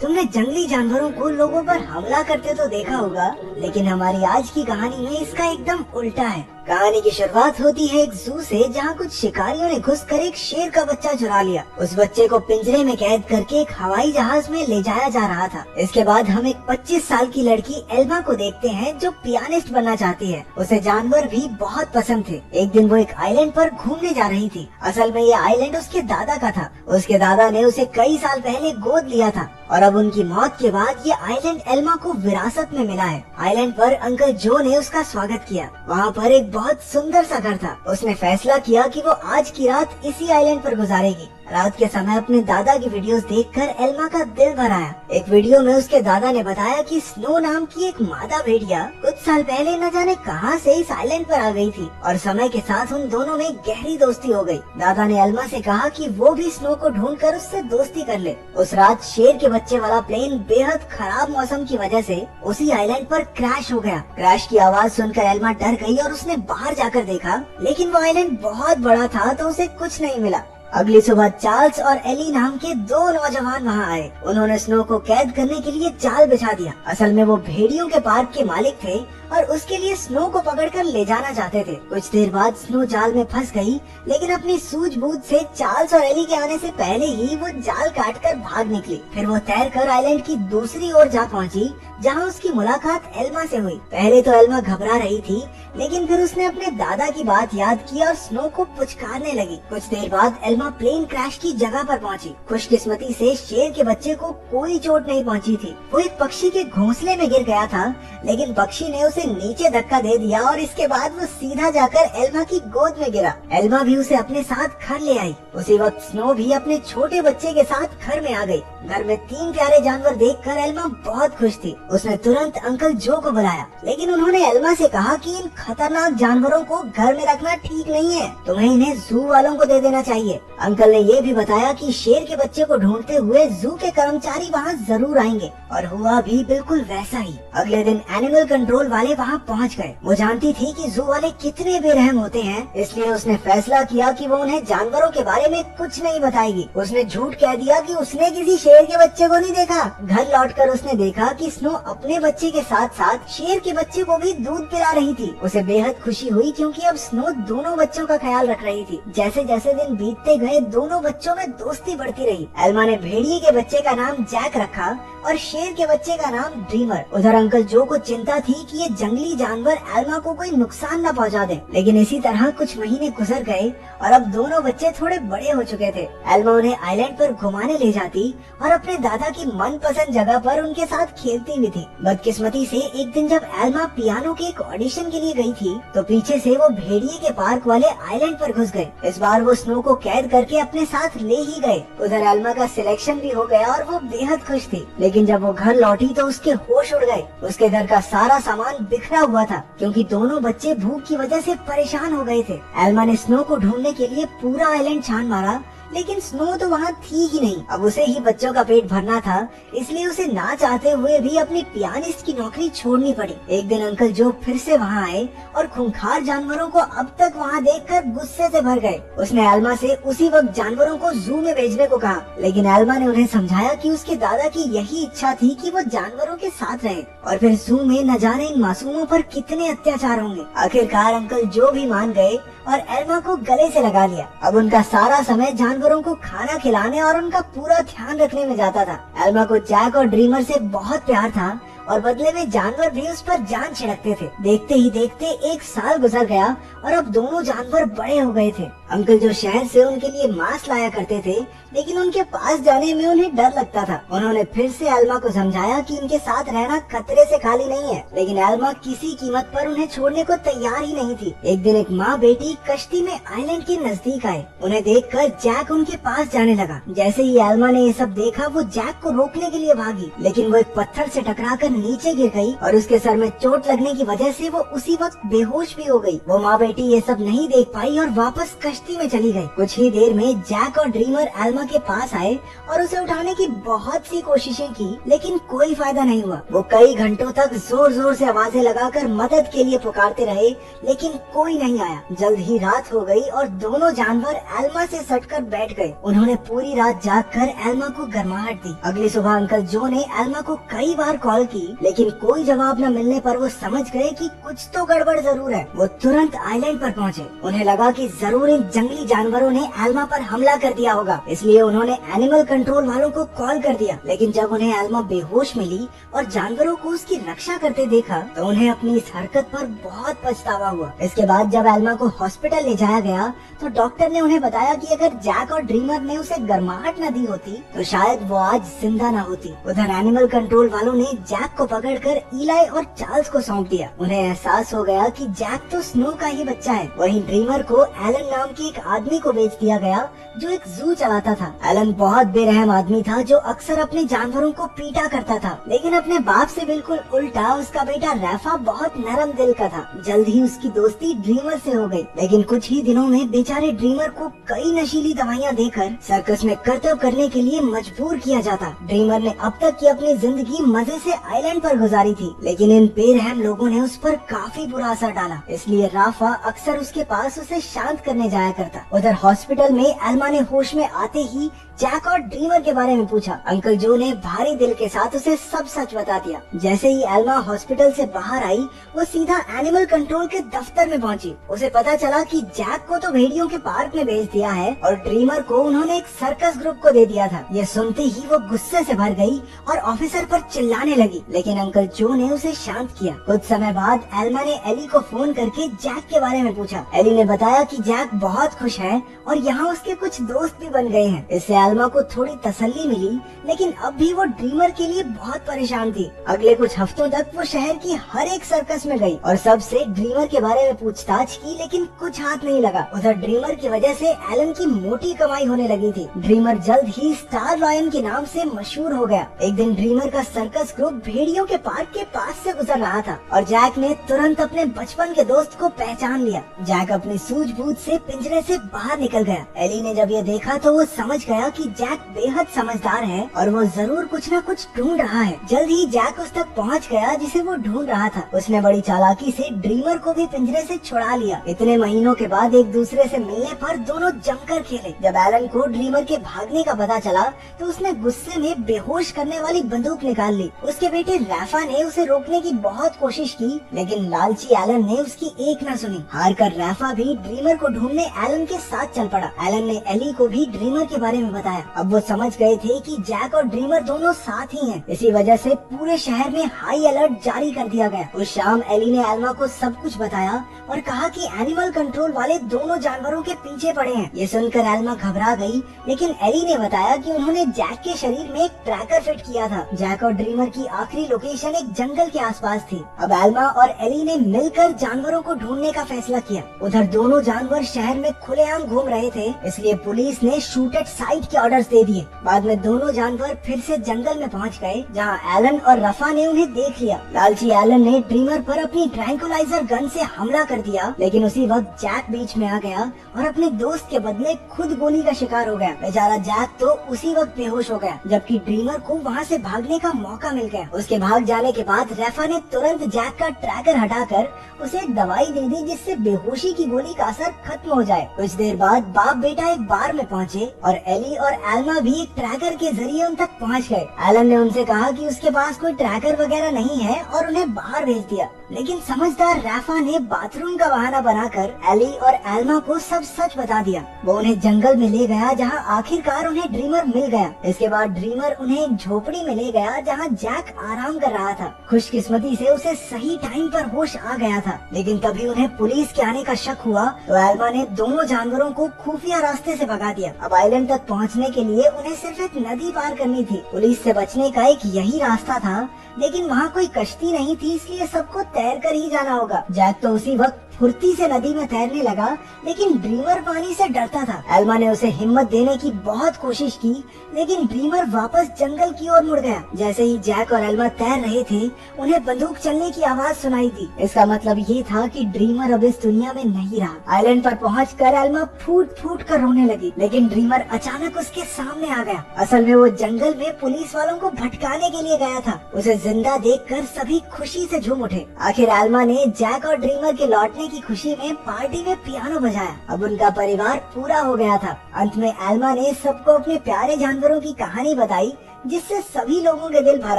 तुमने जंगली जानवरों को लोगों पर हमला करते तो देखा होगा, लेकिन हमारी आज की कहानी में इसका एकदम उल्टा है। कहानी की शुरुआत होती है एक जू से, जहाँ कुछ शिकारियों ने घुसकर एक शेर का बच्चा चुरा लिया। उस बच्चे को पिंजरे में कैद करके एक हवाई जहाज में ले जाया जा रहा था। इसके बाद हम एक 25 साल की लड़की एल्मा को देखते हैं, जो पियानिस्ट बनना चाहती है। उसे जानवर भी बहुत पसंद थे। एक दिन वो एक आइलैंड पर घूमने जा रही थी। असल में ये आइलैंड उसके दादा का था। उसके दादा ने उसे कई साल पहले गोद लिया था और अब उनकी मौत के बाद ये आइलैंड एल्मा को विरासत में मिला है। आइलैंड पर अंकल जो ने उसका स्वागत किया। वहाँ पर एक बहुत सुंदर सा घर था। उसने फैसला किया कि वो आज की रात इसी आइलैंड पर गुजारेगी। रात के समय अपने दादा की वीडियोस देखकर एल्मा का दिल भर आया। एक वीडियो में उसके दादा ने बताया कि स्नो नाम की एक मादा भेड़िया कुछ साल पहले न जाने कहां से इस आइलैंड पर आ गई थी और समय के साथ उन दोनों में गहरी दोस्ती हो गई। दादा ने एल्मा से कहा कि वो भी स्नो को ढूंढकर उससे दोस्ती कर ले। उस रात शेर के बच्चे वाला प्लेन बेहद खराब मौसम की वजह से उसी आइलैंड पर क्रैश हो गया। क्रैश की आवाज सुनकर एल्मा डर गई और उसने बाहर जाकर देखा, लेकिन वो आइलैंड बहुत बड़ा था तो उसे कुछ नहीं मिला। अगली सुबह चार्ल्स और एली नाम के दो नौजवान वहाँ आए। उन्होंने स्नो को कैद करने के लिए जाल बिछा दिया। असल में वो भेड़ियों के पार्क के मालिक थे और उसके लिए स्नो को पकड़कर ले जाना चाहते थे। कुछ देर बाद स्नो जाल में फंस गई, लेकिन अपनी सूझबूझ से चार्ल्स और एली के आने से पहले ही वो जाल काटकर भाग निकली। फिर वो तैरकर आइलैंड की दूसरी ओर जा पहुंची, जहां उसकी मुलाकात एल्मा से हुई। पहले तो एल्मा घबरा रही थी, लेकिन फिर उसने अपने दादा की बात याद की और स्नो को पुचकारने लगी। कुछ देर बाद एल्मा प्लेन क्रैश की जगह पर पहुंची। खुशकिस्मती से शेर के बच्चे को कोई चोट नहीं पहुंची थी। वो एक पक्षी के घोंसले में गिर गया था, लेकिन पक्षी ने उसे नीचे धक्का दे दिया और इसके बाद वो सीधा जाकर एल्मा की गोद में गिरा। एल्मा भी उसे अपने साथ घर ले आई। उसी वक्त स्नो भी अपने छोटे बच्चे के साथ घर में आ गई। घर में 3 प्यारे जानवर देखकर एल्मा बहुत खुश थी। उसने तुरंत अंकल जो को बुलाया, लेकिन उन्होंने एल्मा से कहा कि इन खतरनाक जानवरों को घर में रखना ठीक नहीं है, तुम्हें इन्हें जू वालों को दे देना चाहिए। अंकल ने ये भी बताया कि शेर के बच्चे को ढूंढते हुए जू के कर्मचारी वहाँ जरूर आएंगे, और हुआ भी बिल्कुल वैसा ही। अगले दिन एनिमल कंट्रोल वाले वहाँ पहुँच गए। वो जानती थी कि जू वाले कितने बेरहम होते हैं, इसलिए उसने फैसला किया कि वो उन्हें जानवरों के बारे में कुछ नहीं बताएगी। उसने झूठ कह दिया कि उसने किसी शेर के बच्चे को नहीं देखा। घर लौटकर उसने देखा कि स्नो अपने बच्चे के साथ साथ शेर के बच्चे को भी दूध पिला रही थी। उसे बेहद खुशी हुई, क्योंकि अब स्नो दोनों बच्चों का ख्याल रख रही थी। जैसे जैसे दिन बीतते गए, दोनों बच्चों में दोस्ती बढ़ती रही। एल्मा ने भेड़िए के बच्चे का नाम जैक रखा और शेर के बच्चे का नाम ड्रीमर। उधर अंकल जो को चिंता थी कि ये जंगली जानवर एल्मा को कोई नुकसान न पहुंचा दें। लेकिन इसी तरह कुछ महीने गुजर गए और अब दोनों बच्चे थोड़े बड़े हो चुके थे। एल्मा उन्हें आइलैंड पर घुमाने ले जाती और अपने दादा की मनपसंद जगह पर उनके साथ खेलती भी थी। बदकिस्मती से एक दिन जब एल्मा पियानो के एक ऑडिशन के लिए गई थी, तो पीछे से वो भेड़िए के पार्क वाले आइलैंड पर घुस गए। इस बार वो स्नो को कैद करके अपने साथ ले ही गए। उधर एल्मा का सिलेक्शन भी हो गया और वो बेहद खुश थी। लेकिन जब वो घर लौटी तो उसके होश उड़ गए। उसके घर का सारा सामान बिखरा हुआ था, क्योंकि दोनों बच्चे भूख की वजह से परेशान हो गए थे। एल्मा ने स्नो को ढूंढने के लिए पूरा आइलैंड छान मारा, लेकिन स्नो तो वहाँ थी ही नहीं। अब उसे ही बच्चों का पेट भरना था, इसलिए उसे ना चाहते हुए भी अपनी पियानिस्ट की नौकरी छोड़नी पड़ी। एक दिन अंकल जो फिर से वहाँ आए और खूंखार जानवरों को अब तक वहाँ देखकर गुस्से से भर गए। उसने एल्मा से उसी वक्त जानवरों को जू में भेजने को कहा, लेकिन एल्मा ने उन्हें समझाया कि उसके दादा की यही इच्छा थी कि वो जानवरों के साथ रहे, और फिर जू में न जाने इन मासूमों पर कितने अत्याचार होंगे। आखिरकार अंकल जो भी मान गए और एल्मा को गले से लगा लिया। अब उनका सारा समय जानवरों को खाना खिलाने और उनका पूरा ध्यान रखने में जाता था। एल्मा को जैक और ड्रीमर से बहुत प्यार था और बदले में जानवर भी उस पर जान छिड़कते थे। देखते ही देखते 1 साल गुजर गया और अब दोनों जानवर बड़े हो गए थे। अंकल जो शहर से उनके लिए मांस लाया करते थे, लेकिन उनके पास जाने में उन्हें डर लगता था। उन्होंने फिर से एल्मा को समझाया कि इनके साथ रहना खतरे से खाली नहीं है, लेकिन एल्मा किसी कीमत पर उन्हें छोड़ने को तैयार ही नहीं थी। एक दिन एक माँ बेटी कश्ती में आइलैंड के नजदीक आए। उन्हें देखकर जैक उनके पास जाने लगा। जैसे ही एल्मा ने ये सब देखा, वो जैक को रोकने के लिए भागी, लेकिन वो एक पत्थर से टकराकर नीचे गिर गई और उसके सर में चोट लगने की वजह से वो उसी वक्त बेहोश भी हो गई। वो माँ बेटी ये सब नहीं देख पाई और वापस कश्ती में चली गई। कुछ ही देर में जैक और ड्रीमर एल्मा के पास आए और उसे उठाने की बहुत सी कोशिशें की, लेकिन कोई फायदा नहीं हुआ। वो कई घंटों तक जोर जोर से आवाजें लगाकर मदद के लिए पुकारते रहे, लेकिन कोई नहीं आया। जल्द ही रात हो गई और दोनों जानवर एल्मा से सटकर बैठ गए। उन्होंने पूरी रात जागकर एल्मा को गर्माहट दी। अगली सुबह अंकल जो ने एल्मा को कई बार कॉल की, लेकिन कोई जवाब न मिलने पर वो समझ गए कि कुछ तो गड़बड़ जरूर है। वो तुरंत आइलैंड पर पहुँचे। उन्हें लगा कि जरूर इन जंगली जानवरों ने एल्मा पर हमला कर दिया होगा, इसलिए उन्होंने एनिमल कंट्रोल वालों को कॉल कर दिया। लेकिन जब उन्हें एल्मा बेहोश मिली और जानवरों को उसकी रक्षा करते देखा तो उन्हें अपनी इस हरकत पर बहुत पछतावा हुआ। इसके बाद जब एल्मा को हॉस्पिटल ले जाया गया तो डॉक्टर ने उन्हें बताया कि अगर जैक और ड्रीमर ने उसे गर्माहट न दी होती तो शायद वो आज जिंदा न होती। उधर एनिमल कंट्रोल वालों ने जैक को पकड़कर इलाई और चार्ल्स को सौंप दिया। उन्हें एहसास हो गया कि जैक तो स्नो का ही बच्चा है। वहीं ड्रीमर को एलन नाम के एक आदमी को बेच दिया गया जो एक जू चलाता था। एलन बहुत बेरहम आदमी था जो अक्सर अपने जानवरों को पीटा करता था, लेकिन अपने बाप से बिल्कुल उल्टा उसका बेटा रैफा बहुत नरम दिल का था। जल्द ही उसकी दोस्ती ड्रीमर से हो गई, लेकिन कुछ ही दिनों में बेचारे ड्रीमर को कई नशीली दवाइयां देकर सर्कस में करतब करने के लिए मजबूर किया जाता। ड्रीमर ने अब तक की अपनी जिंदगी मजे से आइलैंड पर गुजारी थी, लेकिन इन बेरहम लोगों ने उस पर काफी बुरा असर डाला। इसलिए राफा अक्सर उसके पास उसे शांत करने जाया करता। उधर हॉस्पिटल में एल्मा ने होश में आते ही जैक और ड्रीमर के बारे में पूछा। अंकल जो ने भारी दिल के साथ उसे सब सच बता दिया। जैसे ही एल्मा हॉस्पिटल से बाहर आई वो सीधा एनिमल कंट्रोल के दफ्तर में पहुंची। उसे पता चला कि जैक को तो भेड़ियों के पार्क में भेज दिया है और ड्रीमर को उन्होंने एक सर्कस ग्रुप को दे दिया था। ये सुनते ही वो गुस्से से भर गई और ऑफिसर पर चिल्लाने लगी, लेकिन अंकल जो ने उसे शांत किया। कुछ समय बाद एल्मा ने एली को फोन करके जैक के बारे में पूछा। एली ने बताया कि जैक बहुत खुश है और यहाँ उसके कुछ दोस्त भी बन गए हैं। इससे एल्मा को थोड़ी तसल्ली मिली, लेकिन अब भी वो ड्रीमर के लिए बहुत परेशान थी। अगले कुछ हफ्तों तक वो शहर की हर एक सर्कस में गई और सबसे ड्रीमर के बारे में पूछताछ की, लेकिन कुछ हाथ नहीं लगा। उधर ड्रीमर की वजह से एलन की मोटी कमाई होने लगी थी। ड्रीमर जल्द ही स्टार लायन के नाम से मशहूर हो गया। एक दिन ड्रीमर का सर्कस ग्रुप भेड़ियों के पार्क के पास से गुजर रहा था और जैक ने तुरंत अपने बचपन के दोस्त को पहचान लिया। जैक अपनी सूझबूझ से पिंजरे से बाहर निकल गया। एली ने जब ये देखा तो वो समझ गया कि जैक बेहद समझदार है और वो जरूर कुछ न कुछ ढूंढ रहा है। जल्द ही जैक उस तक पहुंच गया जिसे वो ढूंढ रहा था। उसने बड़ी चालाकी से ड्रीमर को भी पिंजरे से छुड़ा लिया। इतने महीनों के बाद एक दूसरे से मिलने पर दोनों जमकर खेले। जब एलन को ड्रीमर के भागने का पता चला तो उसने गुस्से में बेहोश करने वाली बंदूक निकाल ली। उसके बेटे रैफा ने उसे रोकने की बहुत कोशिश की, लेकिन लालची एलन ने उसकी एक न सुनी। हार कर रैफा भी ड्रीमर को ढूंढने एलन के साथ चल पड़ा। एलन ने एली को भी ड्रीमर के बारे में बताया। अब वो समझ गए थे कि जैक और ड्रीमर दोनों साथ ही हैं। इसी वजह से पूरे शहर में हाई अलर्ट जारी कर दिया गया। उस शाम एली ने एल्मा को सब कुछ बताया और कहा कि एनिमल कंट्रोल वाले दोनों जानवरों के पीछे पड़े हैं। ये सुनकर एल्मा घबरा गई, लेकिन एली ने बताया कि उन्होंने जैक के शरीर में एक ट्रैकर फिट किया था। जैक और ड्रीमर की आखिरी लोकेशन एक जंगल के आसपास थी। अब एल्मा और एली ने मिलकर जानवरों को ढूंढने का फैसला किया। उधर दोनों जानवर शहर में खुलेआम घूम रहे थे, इसलिए पुलिस ने शूट एट साइट के ऑर्डर्स दे दिए। बाद में दोनों जानवर फिर से जंगल में पहुंच गए, जहां एलन और रफा ने उन्हें देख लिया। लालची एलन ने ड्रीमर पर अपनी ट्रैंकुलाइजर गन से हमला कर दिया, लेकिन उसी वक्त जैक बीच में आ गया और अपने दोस्त के बदले खुद गोली का शिकार हो गया। बेचारा जैक तो उसी वक्त बेहोश हो गया, जबकि ड्रीमर को वहां से भागने का मौका मिल गया। उसके भाग जाने के बाद रफा ने तुरंत जैक का ट्रैकर हटाकर उसे एक दवाई दे दी, जिससे बेहोशी की गोली का असर खत्म हो जाए। कुछ देर बाद बाप बेटा एक बार में पहुंचे और एली और एल्मा भी एक ट्रैकर के जरिए उन तक पहुंच गए। एलन ने उनसे कहा कि उसके पास कोई ट्रैकर वगैरह नहीं है और उन्हें बाहर भेज दिया, लेकिन समझदार रैफा ने बाथरूम का बहाना बनाकर एली और एल्मा को सब सच बता दिया। वो उन्हें जंगल में ले गया, जहां आखिरकार उन्हें ड्रीमर मिल गया। इसके बाद ड्रीमर उन्हें एक झोपड़ी में ले गया, जहां जैक आराम कर रहा था। खुशकिस्मती से उसे सही टाइम पर होश आ गया था, लेकिन तभी उन्हें पुलिस के आने का शक हुआ तो एल्मा ने दोनों जानवरों को खुफिया रास्ते से भगा दिया। अब आइलैंड तक पहुंचने के लिए उन्हें सिर्फ एक नदी पार करनी थी। पुलिस से बचने का एक यही रास्ता था, लेकिन वहाँ कोई कश्ती नहीं थी, इसलिए सबको तैर कर ही जाना होगा। जैक तो उसी वक्त फुर्ती से नदी में तैरने लगा, लेकिन ड्रीमर पानी से डरता था। एल्मा ने उसे हिम्मत देने की बहुत कोशिश की, लेकिन ड्रीमर वापस जंगल की ओर मुड़ गया। जैसे ही जैक और एल्मा एल्मा तैर रहे थे उन्हें बंदूक चलने की आवाज सुनाई दी। इसका मतलब ये था कि ड्रीमर अब इस दुनिया में नहीं रहा। आइलैंड पर पहुंचकर एल्मा फूट फूट कर रोने लगी, लेकिन ड्रीमर अचानक उसके सामने आ गया। असल में वो जंगल में पुलिस वालों को भटकाने के लिए गया था। उसे जिंदा देखकर सभी खुशी से झूम उठे। आखिर एल्मा ने जैक और ड्रीमर के लौटने की खुशी में पार्टी में पियानो बजाया। अब उनका परिवार पूरा हो गया था। अंत में एल्मा ने सबको अपने प्यारे जानवरों की कहानी बताई, जिससे सभी लोगों के दिल भर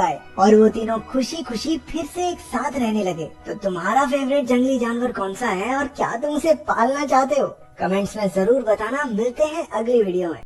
आए और वो तीनों खुशी खुशी फिर से एक साथ रहने लगे। तो तुम्हारा फेवरेट जंगली जानवर कौन सा है और क्या तुम उसे पालना चाहते हो? कमेंट्स में जरूर बताना। मिलते हैं अगली वीडियो में।